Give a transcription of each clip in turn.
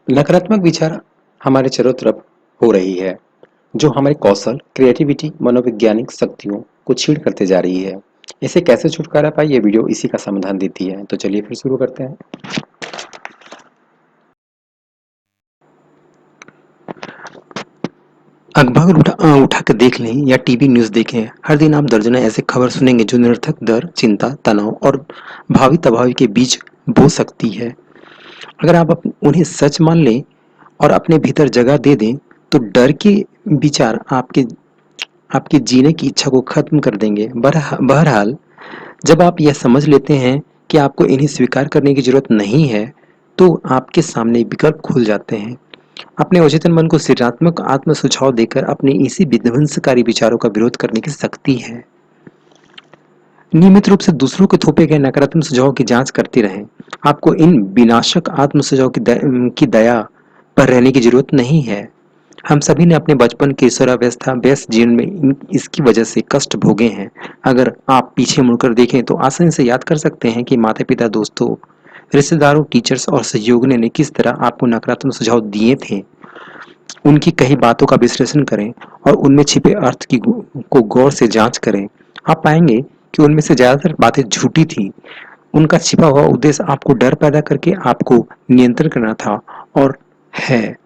नकारात्मक विचार हमारे चारों तरफ हो रही है, जो हमारे कौशल, क्रिएटिविटी, मनोवैज्ञानिक शक्तियों को छीड़ करते जा रही है। इसे कैसे छुटकारा पाए, ये वीडियो इसी का समाधान देती है। तो चलिए फिर शुरू करते हैं। अखबार उठा के देख लें या टीवी न्यूज़ देखें, हर दिन आप दर्जनों ऐसे खबर सुनेंगे जो निरर्थक डर, चिंता, तनाव और भावी तबाही के बीच बो सकती है। अगर आप उन्हें सच मान लें और अपने भीतर जगह दे दें, तो डर के विचार आपके आपकी जीने की इच्छा को खत्म कर देंगे। बहरहाल, जब आप यह समझ लेते हैं कि आपको इन्हें स्वीकार करने की जरूरत नहीं है, तो आपके सामने विकल्प खुल जाते हैं। अपने अवचेतन मन को सृजनात्मक आत्म सुझाव देकर अपने इसी विध्वंसकारी विचारों का विरोध करने की शक्ति है। नियमित रूप से दूसरों को थोपे गए नकारात्मक सुझावों की जांच करते रहें। आपको इन विनाशक आत्म सुझाव की दया पर रहने की जरूरत नहीं है। हम सभी ने अपने बचपन किशोरावस्था व्यस्त जीवन में इसकी वजह से कष्ट भोगे हैं। अगर आप पीछे मुड़कर देखें तो आसानी से याद कर सकते हैं कि माता पिता, दोस्तों, रिश्तेदारों, टीचर्स और सहयोगियों ने किस तरह आपको नकारात्मक सुझाव दिए थे। उनकी कही बातों का विश्लेषण करें और उनमें छिपे अर्थ को गौर से जांच करें। आप पाएंगे कि उनमें से ज्यादातर बातें झूठी थी। उनका छिपा हुआ उद्देश्य आपको डर पैदा करके आपको नियंत्रण करना था और है।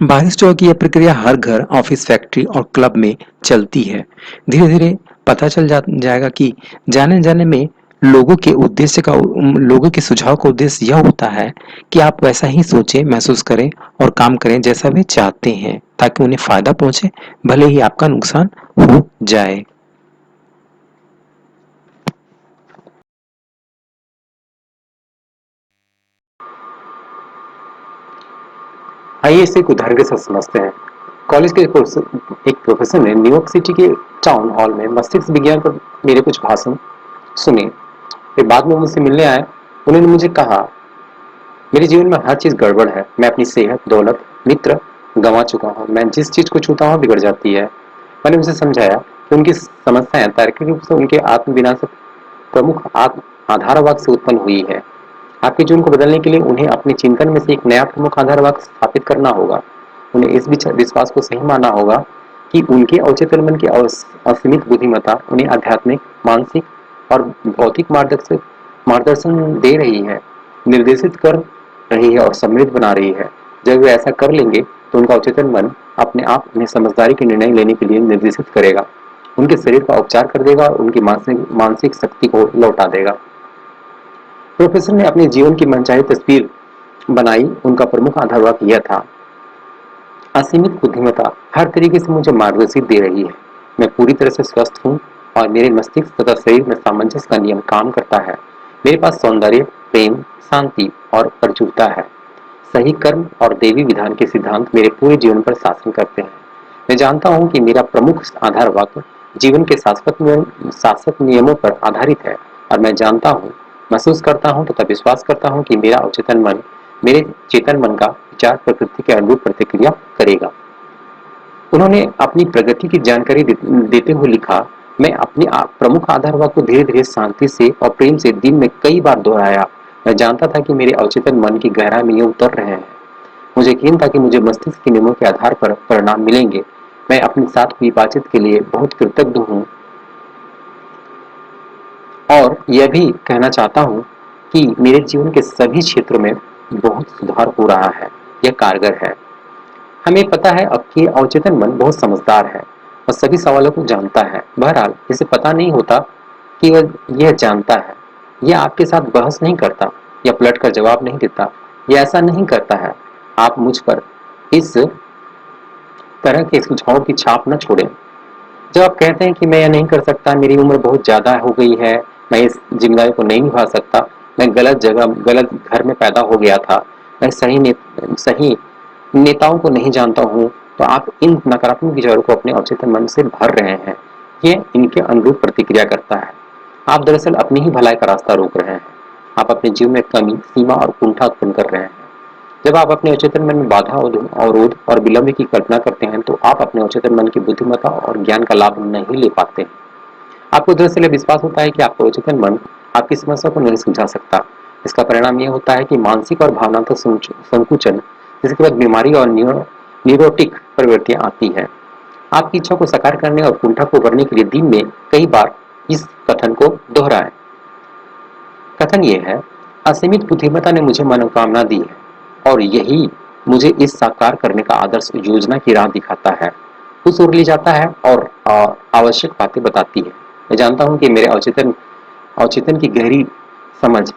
बारिश जो की यह प्रक्रिया हर घर, ऑफिस, फैक्ट्री और क्लब में चलती है। धीरे धीरे पता जाएगा कि जाने जाने में लोगों के सुझाव का उद्देश्य यह होता है कि आप वैसा ही सोचें, महसूस करें और काम करें जैसा वे चाहते हैं, ताकि उन्हें फायदा पहुंचे, भले ही आपका नुकसान हो जाए। आइए इसे एक उदाहरण के साथ समझते हैं। कॉलेज के एक प्रोफेसर ने न्यूयॉर्क सिटी के टाउन हॉल में मस्तिष्क विज्ञान पर मेरे कुछ भाषण सुने। फिर बाद में मुझसे मिलने आए। उन्होंने मुझे कहा, मेरे जीवन में हर चीज गड़बड़ है। मैं अपनी सेहत, दौलत, मित्र गंवा चुका हूँ। मैं जिस चीज को छूता हूँ बिगड़ जाती है। मैंने उसे समझाया कि उनकी समस्याएं तार्किक रूप से उनके आत्मविनाशक प्रमुख आत्म आधार वाक्य से उत्पन्न हुई है। आपके जीवन को बदलने के लिए उन्हें अपने चिंतन में से एक नया प्रमुख आधार वाक्य स्थापित करना होगा। उन्हें इस विश्वास को सही मानना होगा कि उनके अवचेतन मन की असीमित बुद्धिमत्ता उन्हें आध्यात्मिक, मानसिक और भौतिक मार्गदर्शन दे रही है, निर्देशित कर रही है और समृद्ध बना रही है। जब वे ऐसा कर लेंगे तो उनका अवचेतन मन अपने आप उन्हें समझदारी के निर्णय लेने के लिए निर्देशित करेगा, उनके शरीर का उपचार कर देगा और उनकी मानसिक शक्ति को लौटा देगा। प्रोफेसर ने अपने जीवन की मनचाही तस्वीर बनाई। उनका प्रमुख आधार वाक्य यह था, असीमित बुद्धिमत्ता हर तरीके से मुझे मार्गदर्शित दे रही है। मैं पूरी तरह से स्वस्थ हूँ और मेरे मस्तिष्क तथा शरीर में सामंजस्य का नियम काम करता है। मेरे पास सौंदर्य, प्रेम, शांति और प्रचुरता है। सही कर्म और देवी विधान के सिद्धांत मेरे पूरे जीवन पर शासन करते हैं। मैं जानता हूँ कि मेरा प्रमुख आधार वाक्य जीवन के शाश्वत नियमों पर आधारित है और मैं जानता हूँ, महसूस करता हूँ तथा विश्वास करता हूँ कि मेरा अवचेतन मन मेरे चेतन मन का विचार प्रकृति के अनुरूप प्रतिक्रिया करेगा। उन्होंने अपनी प्रगति की जानकारी देते हुए लिखा, मैं अपने प्रमुख आधार वाक्य को धीरे धीरे शांति से और प्रेम से दिन में कई बार दोहराया। मैं जानता था कि मेरे अवचेतन मन की गहराई में ये उतर रहे हैं। मुझे यकीन था कि मुझे मस्तिष्क के नियमों के आधार पर परिणाम मिलेंगे। मैं अपने साथ हुई बातचीत के लिए बहुत कृतज्ञ हूँ और यह भी कहना चाहता हूँ कि मेरे जीवन के सभी क्षेत्रों में बहुत सुधार हो रहा है। यह कारगर है। हमें पता है अब कि अवचेतन मन बहुत समझदार है और सभी सवालों को जानता है। बहरहाल, इसे पता नहीं होता कि वह यह जानता है। यह आपके साथ बहस नहीं करता या पलट कर जवाब नहीं देता। यह ऐसा नहीं करता है। आप मुझ पर इस तरह के सुझावों की छाप न छोड़ें। जब आप कहते हैं कि मैं यह नहीं कर सकता, मेरी उम्र बहुत ज़्यादा हो गई है, मैं इस जिम्मेदारी को नहीं निभा सकता, मैं गलत जगह, गलत घर में पैदा हो गया था, मैं सही नेताओं को नहीं जानता हूँ, तो आप इन नकारात्मक विचारों को अपने अवचेतन मन से भर रहे हैं। ये इनके अनुरूप प्रतिक्रिया करता है। आप दरअसल अपनी ही भलाई का रास्ता रोक रहे हैं। आप अपने जीवन में कमी, सीमा और कुंठा उत्पन्न कर रहे हैं। जब आप अपने अवचेतन मन में बाधा, अवरोध और विलंब की कल्पना करते हैं, तो आप अपने अवचेतन मन की बुद्धिमत्ता और ज्ञान का लाभ नहीं ले पाते हैं। आपको दरअसल विश्वास होता है कि आपका अवचेतन मन आपकी समस्या को नहीं सुलझा सकता, इसका परिणाम ये होता है कि मानसिक और भावनात्मक संकुचन, जिसके बाद बीमारी और न्यूरोटिक प्रवृत्तियां आती है। आपकी इच्छा को साकार करने और कुंठा को भरने के लिए दिन में कई बार इस कथन को दोहराएं। कथन ये है, असीमित बुद्धिमत्ता ने मुझे मनोकामना दी है और यही मुझे इस साकार करने का आदर्श योजना की राह दिखाता है, उस ओर ले जाता है और आवश्यक बातें बताती है। मैं जानता हूँ कि मेरे अवचेतन अवचेतन की गहरी समझ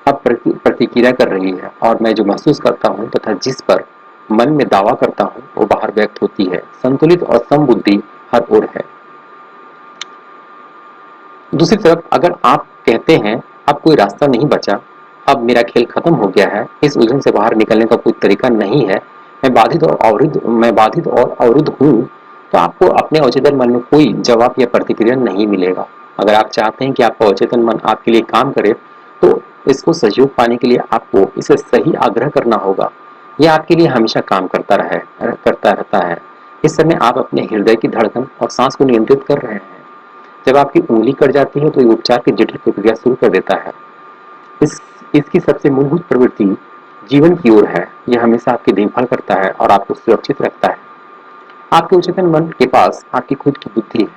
अब प्रतिक्रिया कर रही है और मैं जो महसूस करता हूँ तथा जिस पर मन में दावा करता हूँ वो बाहर व्यक्त होती है। संतुलित और समबुद्धि हर ओर है। दूसरी तरफ अगर आप कहते हैं अब कोई रास्ता नहीं बचा, अब मेरा खेल खत्म हो गया है, इस उलझन से बाहर निकलने का कोई तरीका नहीं है, मैं बाधित और अवरुद्ध हूँ, तो आपको अपने अवचेतन मन में कोई जवाब या प्रतिक्रिया नहीं मिलेगा। अगर आप चाहते हैं कि आपका अवचेतन मन आपके लिए काम करे, तो इसको सहयोग पाने के लिए आपको इसे सही आग्रह करना होगा। यह आपके लिए हमेशा काम करता रहता है। इस समय आप अपने हृदय की धड़कन और सांस को नियंत्रित कर रहे हैं। जब आपकी उंगली कट जाती है तो ये उपचार की जटिल प्रक्रिया शुरू कर देता है। इस इसकी सबसे मूलभूत प्रवृत्ति जीवन की ओर है। यह हमेशा आपकी देखभाल करता है और आपको सुरक्षित रखता है। आपके उच्चतम मन के पास आपकी खुद की बुद्धि है,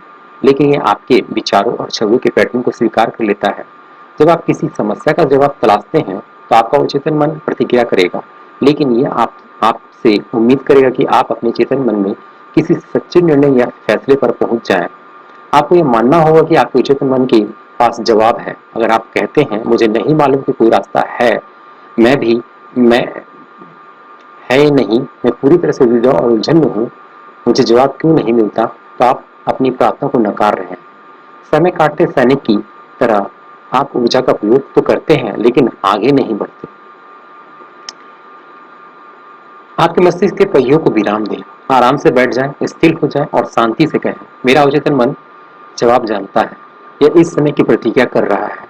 लेकिन यह आपके विचारों और छवियों के पैटर्न को स्वीकार कर लेता है। जब आप किसी समस्या का जवाब तलाशते हैं तो आपका उच्चतम मन प्रतिक्रिया करेगा, लेकिन यह आपसे उम्मीद करेगा कि आप अपने चेतन मन में किसी सच्चे निर्णय या फैसले पर पहुंच जाएं। आपको यह मानना होगा कि आपके उच्चतम मन के पास जवाब है। अगर आप कहते हैं मुझे नहीं मालूम कि कोई रास्ता है, मैं है या नहीं, मैं पूरी तरह से उलझा और उलझन में हूँ, मुझे जवाब क्यों नहीं मिलता, तो आप अपनी प्रार्थना को नकार रहे हैं। समय काटते सैनिक की तरह आप ऊर्जा का प्रयोग तो करते हैं लेकिन आगे नहीं बढ़ते। आपके मस्तिष्क के पहियों को विराम दें, आराम से बैठ जाएं, स्थिर हो जाएं और शांति से कहें, मेरा अवचेतन मन जवाब जानता है, यह इस समय की प्रतिक्रिया कर रहा है।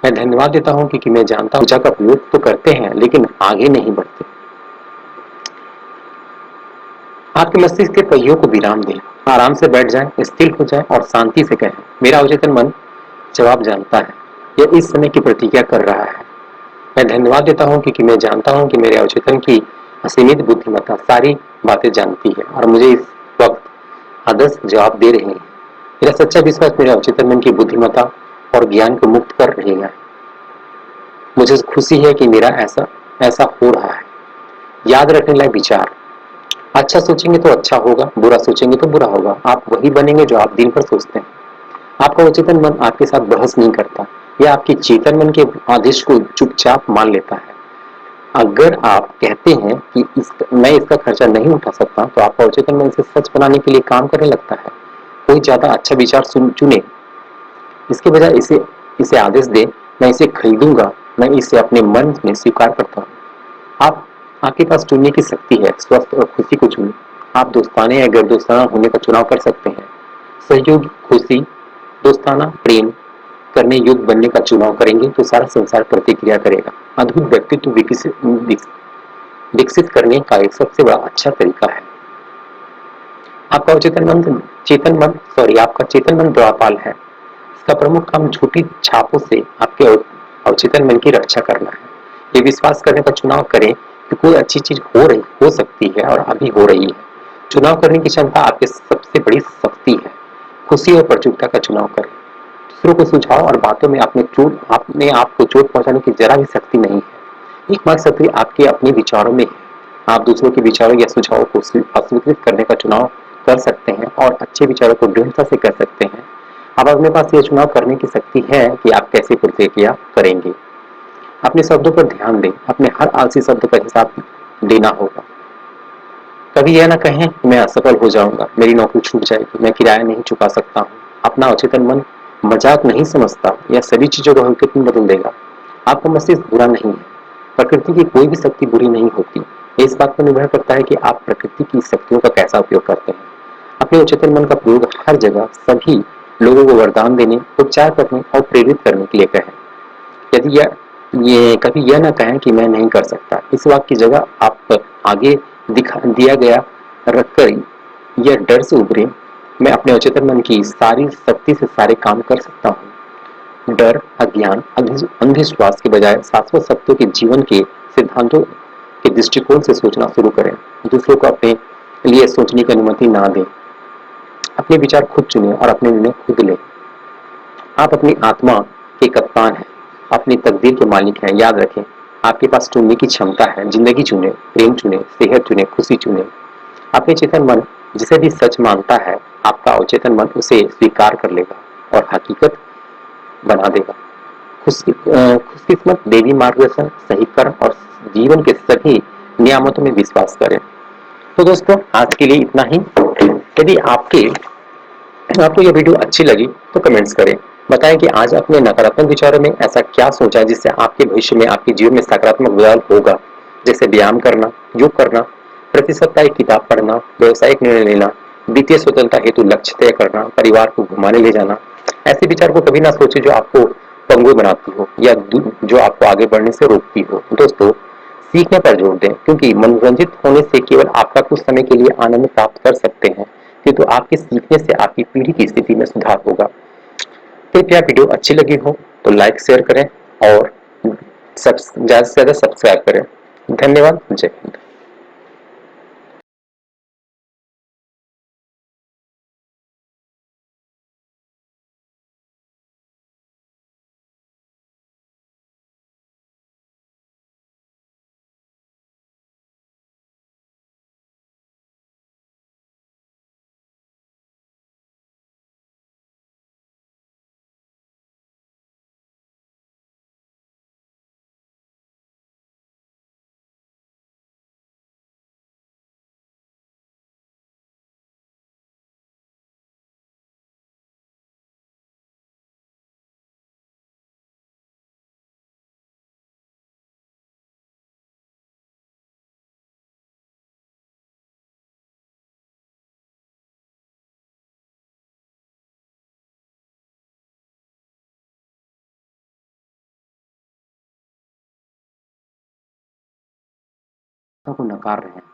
मैं धन्यवाद देता हूँ क्योंकि मैं जानता हूँ ऊर्जा का प्रयोग तो करते हैं लेकिन आगे नहीं बढ़ते। आपके मस्तिष्क के पहियों को विराम दें, आराम से बैठ जाएं, स्थिर हो जाएं और शांति से कहें, मेरा अवचेतन मन जवाब जानता है, यह इस समय की प्रतिक्रिया कर रहा है। मैं धन्यवाद देता हूँ क्योंकि मैं जानता हूँ कि मेरे अवचेतन की असीमित बुद्धिमत्ता सारी बातें जानती है और मुझे इस वक्त आदर्श जवाब दे रही है। मेरा सच्चा विश्वास मेरे अवचेतन मन की बुद्धिमत्ता और ज्ञान को मुक्त कर रहेगा। मुझे खुशी है कि मेरा ऐसा ऐसा हो रहा है। याद रखने लायक विचार, अच्छा सोचेंगे तो अच्छा होगा, बुरा सोचेंगे तो बुरा होगा। आप वही बनेंगे जो आप दिन भर सोचते हैं। आपका अवचेतन मन आपके साथ बहस नहीं करता, यह आपके चेतन मन के आदेश को चुपचाप मान लेता है। अगर आप कहते हैं कि मैं इसका खर्चा नहीं उठा सकता, तो आपका अवचेतन मन इसे सच बनाने के लिए काम करने लगता है। कोई ज्यादा अच्छा विचार चुने, इसके बजाय इसे आदेश दे, मैं इसे खरीदूंगा, मैं इसे अपने मन में स्वीकार करता हूँ। आपके पास चुनने की शक्ति है। स्वस्थ और खुशी को चुनें। आप दोस्ताने या गैर दोस्ताना होने का चुनाव कर सकते हैं। सहयोगी, खुशी, दोस्ताना, प्रेम करने योग्य बनने का चुनाव करेंगे तो सारा संसार प्रतिक्रिया करेगा। अद्भुत व्यक्तित्व विकसित करने का एक सबसे बड़ा अच्छा तरीका है। आपका चेतन मन द्वारपाल है। इसका प्रमुख काम झूठी छापों से आपके अवचेतन मन की रक्षा करना है। ये विश्वास करने का चुनाव करें कि कोई अच्छी चीज हो सकती है और अभी हो रही है। चुनाव करने की क्षमता आपकी सबसे बड़ी शक्ति है। खुशी और प्रचुरता का चुनाव करें। दूसरों को सुझाव और बातों में अपने आप को चोट पहुंचाने की जरा भी शक्ति नहीं है। एकमात्र शक्ति आपके अपने विचारों में है। आप दूसरों के विचारों या सुझावों को अस्वीकृत करने का चुनाव कर सकते हैं और अच्छे विचारों को दृढ़ता से कर सकते हैं। अब अपने पास यह चुनाव करने की शक्ति है कि आप कैसे प्रतिक्रिया करेंगे। अपने शब्दों पर ध्यान दें। अपने हर आलसी शब्द का हिसाब देना होगा। कभी यह ना कहें कि मैं असफल हो जाऊंगा, मेरी नौकरी छूट जाएगी, मैं किराया नहीं चुका सकता हूँ। अपना अचेतन मन मजाक नहीं समझता, यह सभी चीजों को हकीकत में बदल देगा। आपका मस्तिष्क बुरा नहीं है। प्रकृति की कोई भी शक्ति बुरी नहीं होती। ये इस बात पर निर्भर करता है कि आप प्रकृति की शक्तियों का कैसा उपयोग करते हैं। अपने उच्चतम मन का प्रयोग हर जगह सभी लोगों को वरदान देने, उपचार करने और प्रेरित करने के लिए कहें। यदि ये कभी यह ना कहें कि मैं नहीं कर सकता। इस वाक्य की जगह आप आगे दिया गया रखकर यह डर से उभरे, मैं अपने उच्चतम मन की सारी शक्ति से सारे काम कर सकता हूँ। डर, अज्ञान, अंधविश्वास के बजाय शाश्वत सत्यों के जीवन के सिद्धांतों के दृष्टिकोण से सोचना शुरू करें। दूसरों को अपने लिए सोचने की अनुमति ना दें। अपने विचार खुद चुनें और अपने निर्णय खुद लें। आप अपनी आत्मा के कप्तान हैं, अपनी तकदीर के मालिक हैं। याद रखें, आपके पास चुनने की क्षमता है। जिंदगी चुने, प्रेम चुने, सेहत चुने, खुशी चुने। अपने चेतन मन जिसे भी सच मानता है, आपका अवचेतन मन उसे स्वीकार कर लेगा और हकीकत बना देगा। खुशकिस्मत देवी मार्गदर्शन, सही कर्म और जीवन के सभी नियामतों में विश्वास करें। तो दोस्तों, आज के लिए इतना ही। यदि आपको यह वीडियो अच्छी लगी तो कमेंट्स करें। बताएं कि आज अपने नकारात्मक विचारों में ऐसा क्या सोचा है जिससे आपके भविष्य में, आपके जीवन में सकारात्मक बदलाव होगा। जैसे व्यायाम करना, योग करना, प्रति सप्ताह एक किताब पढ़ना, व्यवसायिक निर्णय लेना, वित्तीय स्वतंत्रता हेतु लक्ष्य तय करना, परिवार को घुमाने ले जाना। ऐसे विचार को कभी ना सोचे जो आपको पंगु बनाती हो या जो आपको आगे बढ़ने से रोकती हो। दोस्तों, सीखने पर जोर दें, क्योंकि मनोरंजित होने से केवल आपका कुछ समय के लिए आनंद प्राप्त कर सकते हैं, किंतु आपके सीखने से आपकी पीढ़ी की स्थिति में सुधार होगा। कृपया वीडियो अच्छी लगी हो तो लाइक शेयर करें और ज्यादा से ज्यादा सब्सक्राइब करें। धन्यवाद। जय हिंद। को नकार रहे हैं।